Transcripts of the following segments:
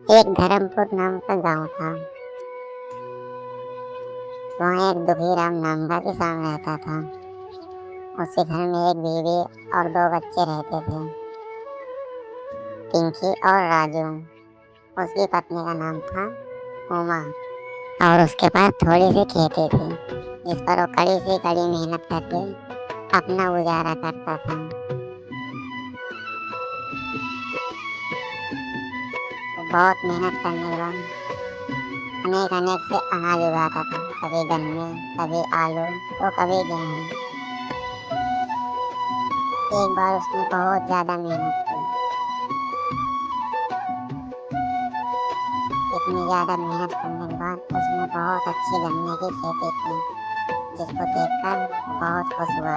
एक धर्मपुर नाम का गांव था। वहाँ एक दुखीराम नाम का किसान रहता था। उसके घर में एक बीवी और दो बच्चे रहते थे, पिंकी और राजू। उसकी पत्नी का नाम था उमा और उसके पास थोड़ी सी खेती थी जिस पर वो कड़ी से कड़ी मेहनत करके अपना गुजारा करता था। वो बहुत मेहनत करने के बाद अनेक अनेक से अनाज उगाता था, कभी गन्ने, कभी आलू, तो कभी गेहूँ। एक बार उसने बहुत ज्यादा मेहनत की। इतनी ज्यादा मेहनत करने के बाद उसने बहुत अच्छी गन्ने की खेती की, जिसको देखकर वो बहुत खुश हुआ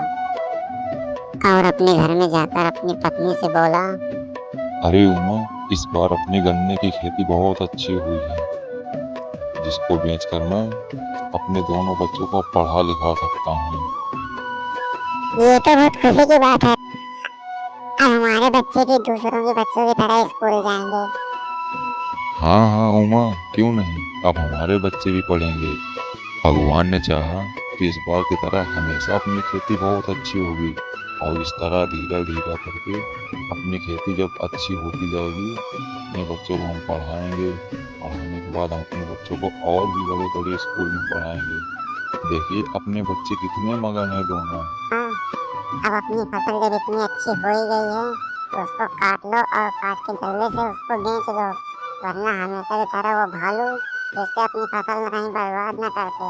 और अपने घर में जाकर अपनी पत्नी से बोला, अरे उमा, इस बार अपने गन्ने की खेती बहुत अच्छी हुई है, जिसको बेचकर मैं अपने दोनों बच्चों को पढ़ा लिखा सकता हूँ। ये तो बहुत खुशी की बात है। अब हमारे बच्चे भी दूसरों के बच्चों की तरह स्कूल जाएंगे। हाँ हाँ उमा, क्यों नहीं, अब हमारे बच्चे भी पढ़ेंगे। भगवान ने चाहा तो इस बार की तरह हमेशा अपनी खेती बहुत अच्छी होगी, और इस तरह धीरे धीरे करके अपनी खेती जब अच्छी होती जाएगी, अपने बच्चों को हम पढ़ाएंगे। पढ़ाने के बाद हम अपने बच्चों को और भी बड़े बड़े स्कूल में पढ़ाएंगे। देखिए अपने बच्चे कितने मगन है दोनों। हाँ, अब अपनी फसल जब इतनी अच्छी हो ही गई है तो उसको काट लो और काट के जल्दी से उसको बेच दो, वरना हमेशा की तरह वो भालू जैसे अपनी फसल में कहीं बर्बाद न करते।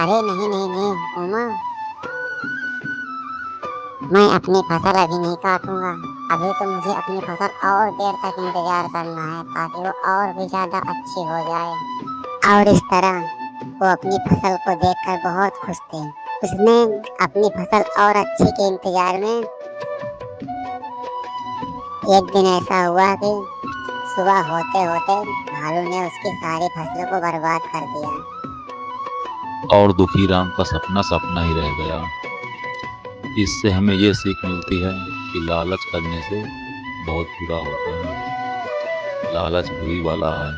अरे नहीं नहीं नहीं उमा, मैं अपनी फसल अभी नहीं काटूंगा। अभी तो मुझे अपनी फसल और देर तक इंतजार करना है ताकि वो और भी ज्यादा अच्छी हो जाए। और इस तरह वो अपनी फसल को देखकर बहुत खुश थे। उसने अपनी फसल और अच्छी के इंतजार में एक दिन ऐसा हुआ कि सुबह होते होते भालू ने उसकी सारी फसलों को बर्बाद कर दिया। और दुखी राम का सपना सपना ही रह गया। इससे हमें ये सीख मिलती है कि लालच करने से बहुत बुरा होता है। लालच बुरी वाला है।